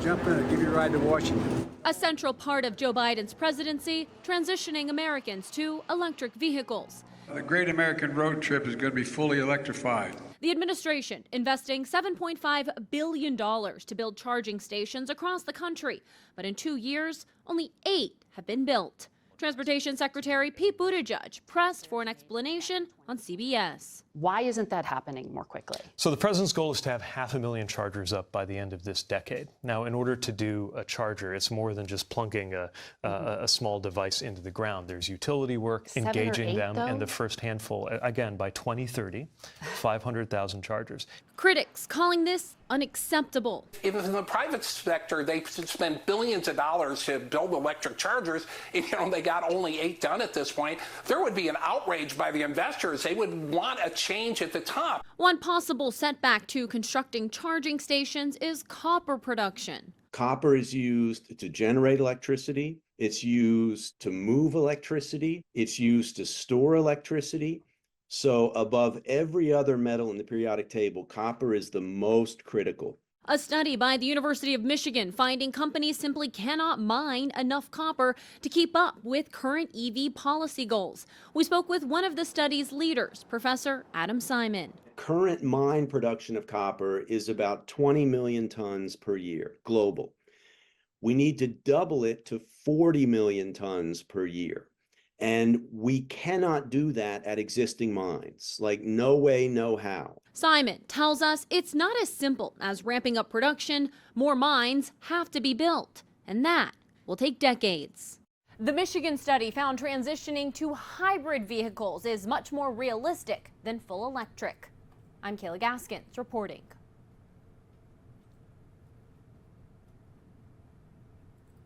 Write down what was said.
jump in and give you a ride to Washington. A central part of Joe Biden's presidency, transitioning Americans to electric vehicles. The great American road trip is going to be fully electrified. The administration investing $7.5 billion to build charging stations across the country. But in 2 years, only 8 have been built. Transportation Secretary Pete Buttigieg pressed for an explanation on CBS. Why isn't that happening more quickly? So the president's goal is to have 500,000 chargers up by the end of this decade. Now, in order to do a charger, it's more than just plunking a small device into the ground. There's utility work, engaging them, and the first handful, again, by 2030, 500,000 chargers. Critics calling this unacceptable. If in the private sector they spend billions of dollars to build electric chargers, and they got only 8 done at this point, there would be an outrage by the investors. They would want a change at the top. One possible setback to constructing charging stations is copper production. Copper is used to generate electricity. It's used to move electricity. It's used to store electricity. So above every other metal in the periodic table, copper is the most critical. A study by the University of Michigan finding companies simply cannot mine enough copper to keep up with current EV policy goals. We spoke with one of the study's leaders, Professor Adam Simon. Current mine production of copper is about 20 million tons per year, global. We need to double it to 40 million tons per year. And we cannot do that at existing mines. Like, no way, no how. Simon tells us it's not as simple as ramping up production. More mines have to be built, and that will take decades. The Michigan study found transitioning to hybrid vehicles is much more realistic than full electric. I'm Kayla Gaskins reporting.